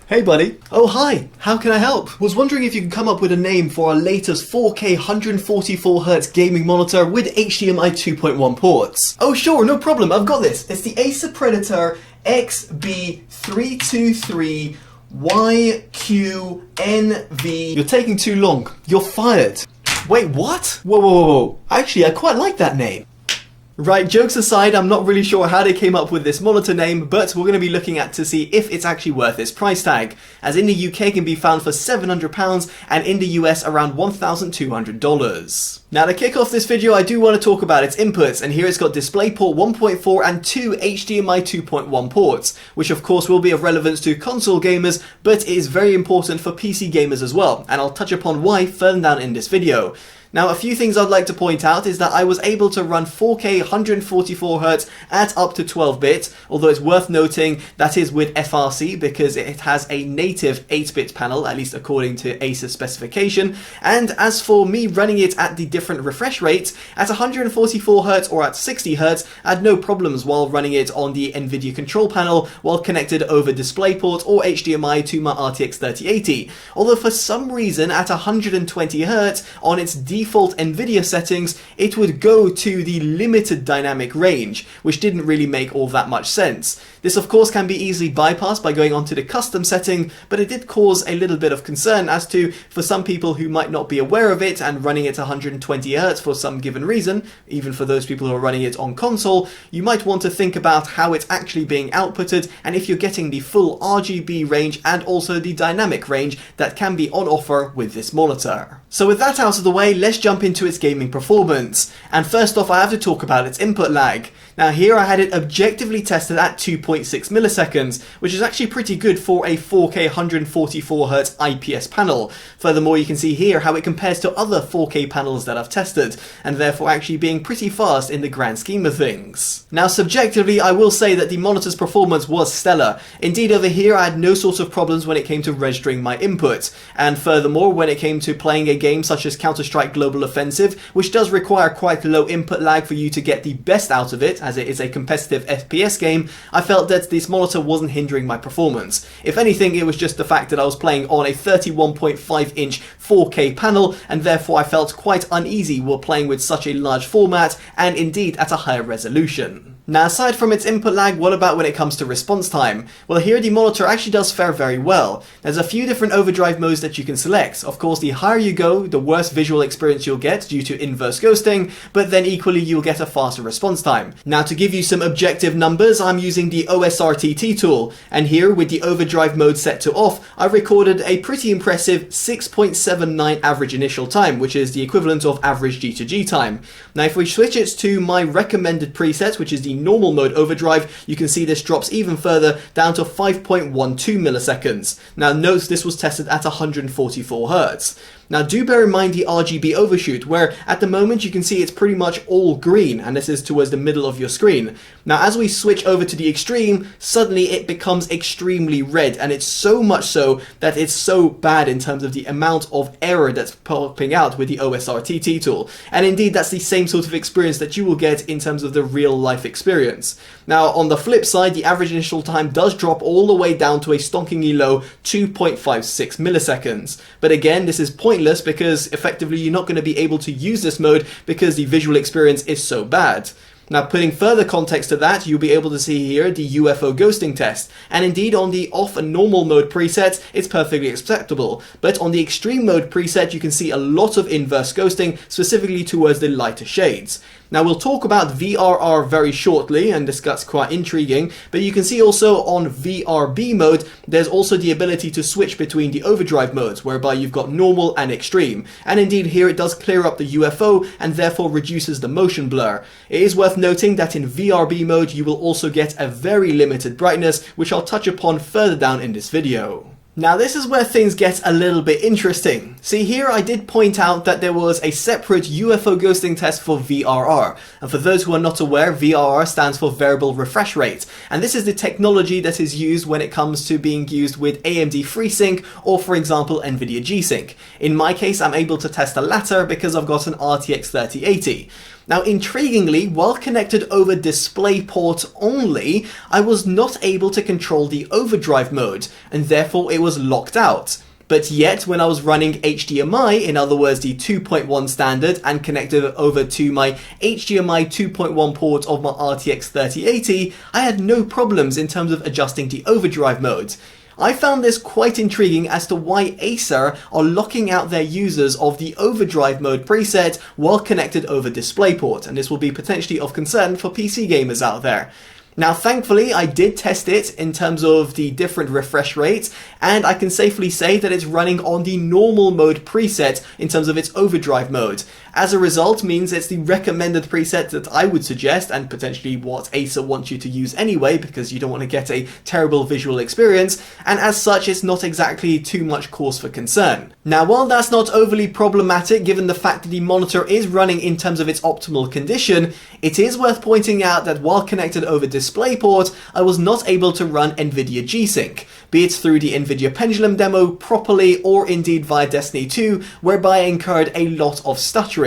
Hey buddy. Oh hi, how can I help? Was wondering if you could come up with a name for our latest 4K 144Hz gaming monitor with HDMI 2.1 ports. Oh sure, no problem, I've got this. It's the Acer Predator XB323QK NV. You're taking too long. You're fired. Wait, what? Whoa. Actually, I quite like that name. Right, jokes aside, I'm not really sure how they came up with this monitor name, but we're going to be looking at to see if it's actually worth its price tag, as in the UK it can be found for £700 and in the US around $1,200. Now to kick off this video, I do want to talk about its inputs, and here it's got DisplayPort 1.4 and 2 HDMI 2.1 ports, which of course will be of relevance to console gamers, but it is very important for PC gamers as well, and I'll touch upon why further down in this video. Now, a few things I'd like to point out is that I was able to run 4K 144Hz at up to 12-bit, although it's worth noting that is with FRC because it has a native 8-bit panel, at least according to Acer specification. And as for me running it at the different refresh rates, at 144Hz or at 60Hz, I had no problems while running it on the NVIDIA control panel while connected over DisplayPort or HDMI to my RTX 3080. Although for some reason at 120Hz on its default NVIDIA settings, it would go to the limited dynamic range, which didn't really make all that much sense. This of course can be easily bypassed by going onto the custom setting, but it did cause a little bit of concern as to, for some people who might not be aware of it and running it 120Hz for some given reason, even for those people who are running it on console, you might want to think about how it's actually being outputted and if you're getting the full RGB range and also the dynamic range that can be on offer with this monitor. So with that out of the way, let's jump into its gaming performance. And first off, I have to talk about its input lag. Now here I had it objectively tested at 2.6 milliseconds, which is actually pretty good for a 4K 144Hz IPS panel. Furthermore, you can see here how it compares to other 4K panels that I've tested, and therefore actually being pretty fast in the grand scheme of things. Now subjectively, I will say that the monitor's performance was stellar. Indeed, over here I had no sort of problems when it came to registering my input, and furthermore, when it came to playing a game such as Counter-Strike Global Offensive, which does require quite low input lag for you to get the best out of it, as it is a competitive FPS game, I felt that this monitor wasn't hindering my performance. If anything, it was just the fact that I was playing on a 31.5-inch 4K panel, and therefore I felt quite uneasy while playing with such a large format, and indeed at a higher resolution. Now aside from its input lag, what about when it comes to response time? Well, here the monitor actually does fare very well. There's a few different overdrive modes that you can select. Of course, the higher you go, the worse visual experience you'll get due to inverse ghosting, but then equally you'll get a faster response time. Now to give you some objective numbers, I'm using the OSRTT tool, and here with the overdrive mode set to off, I've recorded a pretty impressive 6.79 average initial time, which is the equivalent of average G2G time. Now if we switch it to my recommended preset, which is the normal mode overdrive, you can see this drops even further down to 5.12 milliseconds. Now note this was tested at 144Hz. Now do bear in mind the RGB overshoot, where at the moment you can see it's pretty much all green, and this is towards the middle of your screen. Now as we switch over to the extreme, suddenly it becomes extremely red, and it's so much so that it's so bad in terms of the amount of error that's popping out with the OSRTT tool. And indeed that's the same sort of experience that you will get in terms of the real life experience. Now on the flip side, the average initial time does drop all the way down to a stonkingly low 2.56 milliseconds. But again, this is pointless because effectively you're not going to be able to use this mode because the visual experience is so bad. Now putting further context to that, you'll be able to see here the UFO ghosting test, and indeed on the off and normal mode preset it's perfectly acceptable, but on the extreme mode preset you can see a lot of inverse ghosting, specifically towards the lighter shades. Now we'll talk about VRR very shortly, and that's quite intriguing, but you can see also on VRB mode there's also the ability to switch between the overdrive modes, whereby you've got normal and extreme, and indeed here it does clear up the UFO and therefore reduces the motion blur. It is worth noting that in VRB mode you will also get a very limited brightness, which I'll touch upon further down in this video. Now this is where things get a little bit interesting. See, here I did point out that there was a separate UFO ghosting test for VRR, and for those who are not aware, VRR stands for variable refresh rate, and this is the technology that is used when it comes to being used with AMD FreeSync or for example NVIDIA G-Sync. In my case I'm able to test the latter because I've got an RTX 3080. Now, intriguingly, while connected over DisplayPort only, I was not able to control the overdrive mode, and therefore it was locked out. But yet, when I was running HDMI, in other words the 2.1 standard, and connected over to my HDMI 2.1 port of my RTX 3080, I had no problems in terms of adjusting the overdrive mode. I found this quite intriguing as to why Acer are locking out their users of the overdrive mode preset while connected over DisplayPort, and this will be potentially of concern for PC gamers out there. Now, thankfully, I did test it in terms of the different refresh rates, and I can safely say that it's running on the normal mode preset in terms of its overdrive mode. As a result, means it's the recommended preset that I would suggest, and potentially what Acer wants you to use anyway, because you don't want to get a terrible visual experience, and as such, it's not exactly too much cause for concern. Now, while that's not overly problematic, given the fact that the monitor is running in terms of its optimal condition, it is worth pointing out that while connected over DisplayPort, I was not able to run NVIDIA G-Sync, be it through the NVIDIA Pendulum demo properly or indeed via Destiny 2, whereby I incurred a lot of stuttering.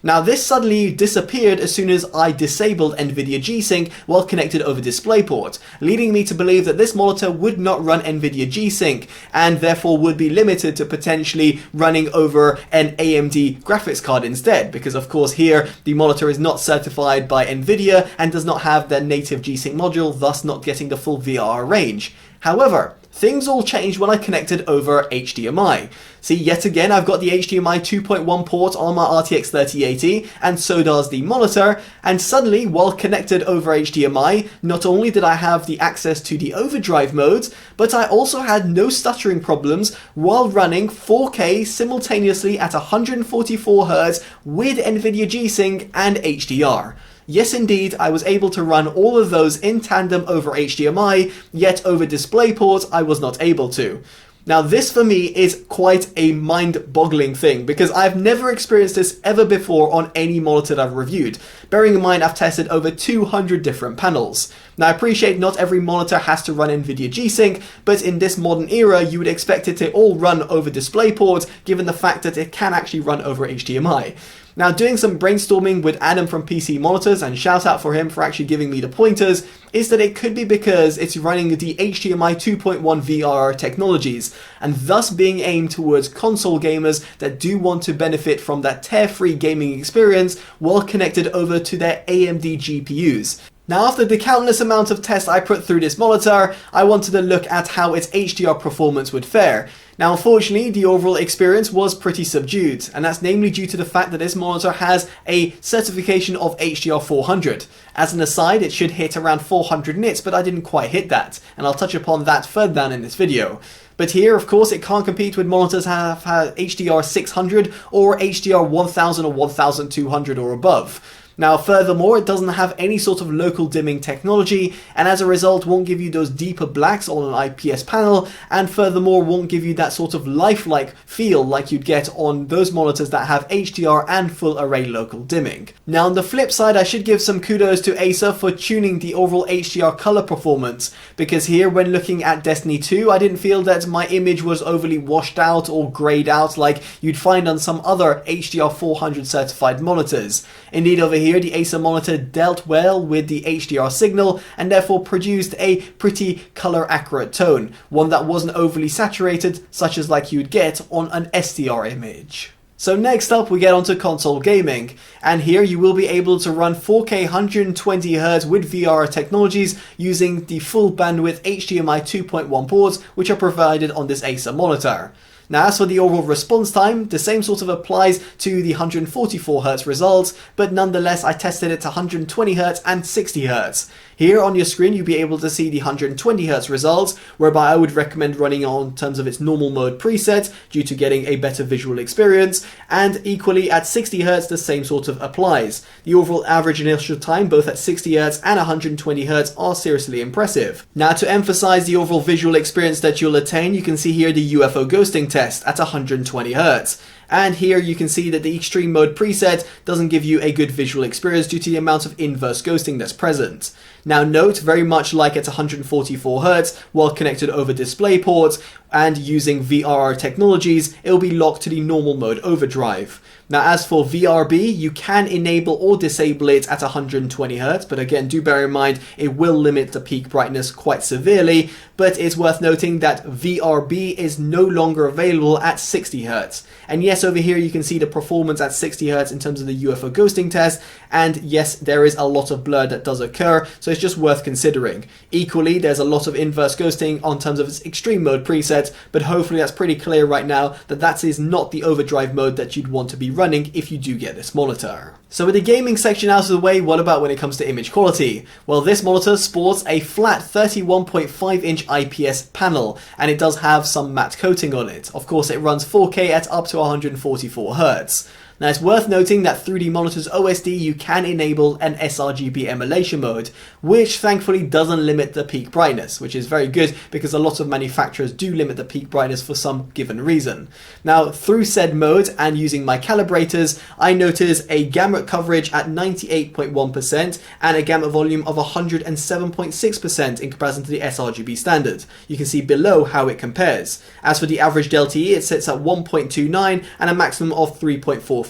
Now, this suddenly disappeared as soon as I disabled NVIDIA G-Sync while connected over DisplayPort, leading me to believe that this monitor would not run NVIDIA G-Sync and therefore would be limited to potentially running over an AMD graphics card instead, because of course here the monitor is not certified by NVIDIA and does not have their native G-Sync module, thus not getting the full VRR range. However, things all changed when I connected over HDMI. See, yet again, I've got the HDMI 2.1 port on my RTX 3080, and so does the monitor, and suddenly, while connected over HDMI, not only did I have the access to the overdrive modes, but I also had no stuttering problems while running 4K simultaneously at 144Hz with NVIDIA G-Sync and HDR. Yes, indeed, I was able to run all of those in tandem over HDMI, yet over DisplayPort I was not able to. Now, this for me is quite a mind-boggling thing, because I've never experienced this ever before on any monitor that I've reviewed, bearing in mind I've tested over 200 different panels. Now, I appreciate not every monitor has to run NVIDIA G-Sync, but in this modern era you would expect it to all run over DisplayPort, given the fact that it can actually run over HDMI. Now, doing some brainstorming with Adam from PC Monitors, and shout out for him for actually giving me the pointers, is that it could be because it's running the HDMI 2.1 VRR technologies, and thus being aimed towards console gamers that do want to benefit from that tear-free gaming experience while connected over to their AMD GPUs. Now, after the countless amount of tests I put through this monitor, I wanted to look at how its HDR performance would fare. Now, unfortunately, the overall experience was pretty subdued, and that's namely due to the fact that this monitor has a certification of HDR 400. As an aside, it should hit around 400 nits, but I didn't quite hit that, and I'll touch upon that further down in this video. But here, of course, it can't compete with monitors that have HDR 600 or HDR 1000 or 1200 or above. Now, furthermore, it doesn't have any sort of local dimming technology, and as a result won't give you those deeper blacks on an IPS panel, and furthermore won't give you that sort of lifelike feel like you'd get on those monitors that have HDR and full array local dimming. Now, on the flip side, I should give some kudos to Acer for tuning the overall HDR color performance, because here, when looking at Destiny 2, I didn't feel that my image was overly washed out or grayed out like you'd find on some other HDR 400 certified monitors. Indeed, over here, the Acer monitor dealt well with the HDR signal and therefore produced a pretty color accurate tone, one that wasn't overly saturated, such as like you'd get on an SDR image. So next up we get onto console gaming, and here you will be able to run 4K 120Hz with VRR technologies using the full bandwidth HDMI 2.1 ports which are provided on this Acer monitor. Now, as for the overall response time, the same sort of applies to the 144Hz results, but nonetheless I tested it to 120Hz and 60Hz. Here on your screen you'll be able to see the 120Hz results, whereby I would recommend running on terms of its normal mode preset due to getting a better visual experience, and equally at 60Hz the same sort of applies. The overall average initial time both at 60Hz and 120Hz are seriously impressive. Now, to emphasize the overall visual experience that you'll attain, you can see here the UFO ghosting test at 120Hz. And here you can see that the extreme mode preset doesn't give you a good visual experience due to the amount of inverse ghosting that's present. Now note, very much like at 144Hz, while connected over DisplayPort and using VRR technologies, it will be locked to the normal mode overdrive. Now as for VRB, you can enable or disable it at 120Hz, but again do bear in mind it will limit the peak brightness quite severely, but it's worth noting that VRB is no longer available at 60Hz. And yes, over here you can see the performance at 60Hz in terms of the UFO ghosting test, and yes, there is a lot of blur that does occur, so it's just worth considering. Equally, there's a lot of inverse ghosting on terms of its extreme mode preset, but hopefully that's pretty clear right now that that is not the overdrive mode that you'd want to be running if you do get this monitor. So with the gaming section out of the way, what about when it comes to image quality? Well, this monitor sports a flat 31.5 inch IPS panel, and it does have some matte coating on it. Of course, it runs 4K at up to 144Hz. Now it's worth noting that through the monitor's OSD you can enable an sRGB emulation mode, which thankfully doesn't limit the peak brightness, which is very good because a lot of manufacturers do limit the peak brightness for some given reason. Now through said mode and using my calibrators, I notice a gamut coverage at 98.1% and a gamut volume of 107.6% in comparison to the sRGB standard. You can see below how it compares. As for the average delta-E, it sits at 1.29 and a maximum of 3.45.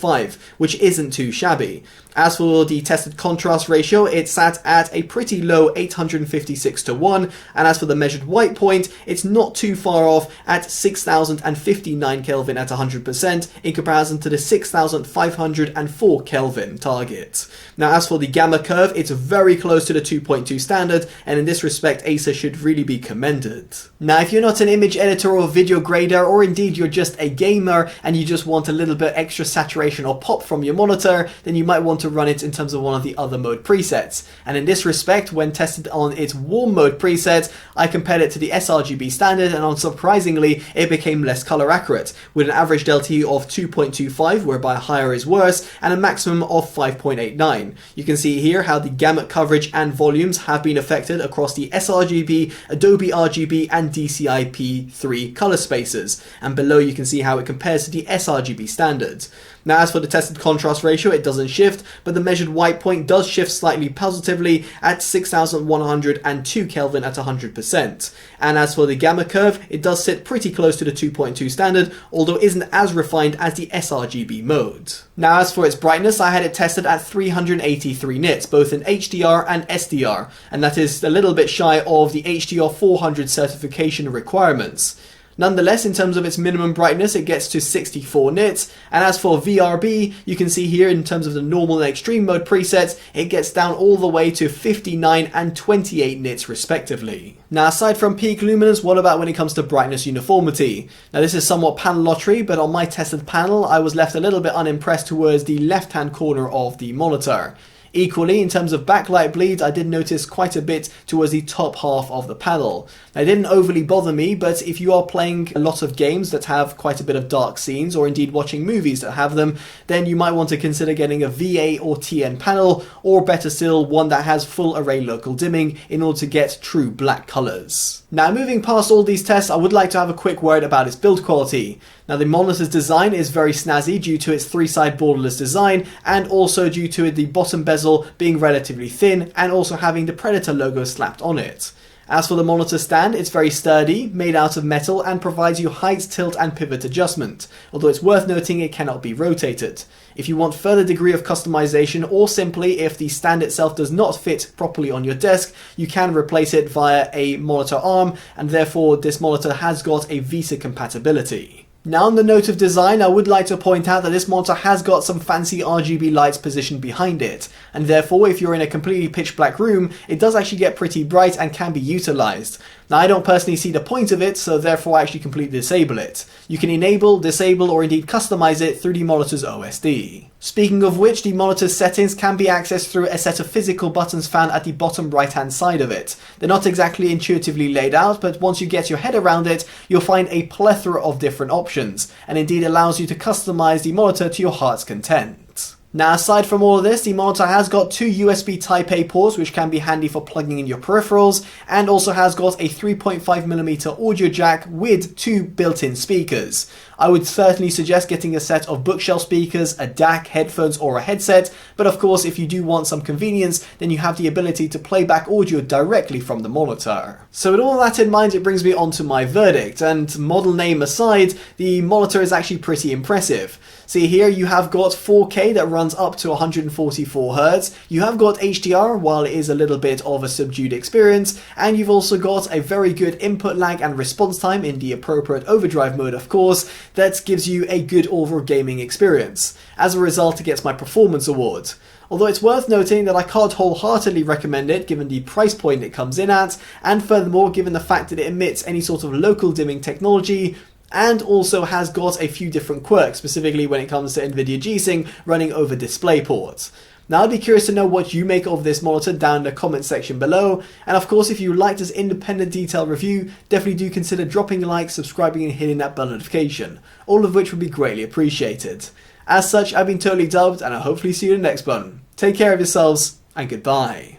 Which isn't too shabby. As for the tested contrast ratio, it sat at a pretty low 856:1, and as for the measured white point, it's not too far off at 6059 Kelvin at 100% in comparison to the 6504 Kelvin target. Now as for the gamma curve, it's very close to the 2.2 standard, and in this respect Acer should really be commended. Now if you're not an image editor or video grader, or indeed you're just a gamer and you just want a little bit extra saturation or pop from your monitor, then you might want to run it in terms of one of the other mode presets. And in this respect, when tested on its warm mode preset, I compared it to the sRGB standard, and unsurprisingly it became less color accurate, with an average delta-E of 2.25, whereby higher is worse, and a maximum of 5.89. You can see here how the gamut coverage and volumes have been affected across the sRGB, Adobe RGB and DCI-P3 color spaces, and below you can see how it compares to the sRGB standard. Now as for the tested contrast ratio, it doesn't shift, but the measured white point does shift slightly positively at 6102 Kelvin at 100%. And as for the gamma curve, it does sit pretty close to the 2.2 standard, although it isn't as refined as the sRGB mode. Now as for its brightness, I had it tested at 383 nits, both in HDR and SDR, and that is a little bit shy of the HDR 400 certification requirements. Nonetheless, in terms of its minimum brightness, it gets to 64 nits, and as for VRB, you can see here in terms of the normal and extreme mode presets, it gets down all the way to 59 and 28 nits respectively. Now aside from peak luminance, what about when it comes to brightness uniformity? Now this is somewhat panel lottery, but on my tested panel, I was left a little bit unimpressed towards the left-hand corner of the monitor. Equally, in terms of backlight bleed, I did notice quite a bit towards the top half of the panel. Now, it didn't overly bother me, but if you are playing a lot of games that have quite a bit of dark scenes, or indeed watching movies that have them, then you might want to consider getting a VA or TN panel, or better still, one that has full array local dimming in order to get true black colors. Now, moving past all these tests, I would like to have a quick word about its build quality. Now, the monitor's design is very snazzy due to its three-side borderless design, and also due to the bottom bezel being relatively thin, and also having the Predator logo slapped on it. As for the monitor stand, it's very sturdy, made out of metal, and provides you height, tilt and pivot adjustment, although it's worth noting it cannot be rotated. If you want further degree of customization, or simply if the stand itself does not fit properly on your desk, you can replace it via a monitor arm, and therefore this monitor has got a VESA compatibility. Now on the note of design, I would like to point out that this monitor has got some fancy RGB lights positioned behind it, and therefore if you're in a completely pitch black room, it does actually get pretty bright and can be utilized. Now I don't personally see the point of it, so therefore I actually completely disable it. You can enable, disable or indeed customize it through the monitor's OSD. Speaking of which, the monitor's settings can be accessed through a set of physical buttons found at the bottom right hand side of it. They're not exactly intuitively laid out, but once you get your head around it, you'll find a plethora of different options, and indeed allows you to customize the monitor to your heart's content. Now, aside from all of this, the monitor has got two USB Type-A ports, which can be handy for plugging in your peripherals, and also has got a 3.5mm audio jack with two built-in speakers. I would certainly suggest getting a set of bookshelf speakers, a DAC, headphones, or a headset, but of course, if you do want some convenience, then you have the ability to play back audio directly from the monitor. So with all that in mind, it brings me on to my verdict, and model name aside, the monitor is actually pretty impressive. See here, you have got 4K that runs up to 144Hz, you have got HDR, while it is a little bit of a subdued experience, and you've also got a very good input lag and response time in the appropriate overdrive mode, of course, that gives you a good overall gaming experience. As a result, it gets my performance award. Although it's worth noting that I can't wholeheartedly recommend it given the price point it comes in at, and furthermore given the fact that it emits any sort of local dimming technology, and also has got a few different quirks, specifically when it comes to NVIDIA G-Sync running over DisplayPort. Now I'd be curious to know what you make of this monitor down in the comment section below, and of course if you liked this independent detailed review, definitely do consider dropping a like, subscribing and hitting that bell notification, all of which would be greatly appreciated. As such, I've been Totally Dubbed, and I'll hopefully see you in the next one. Take care of yourselves, and goodbye.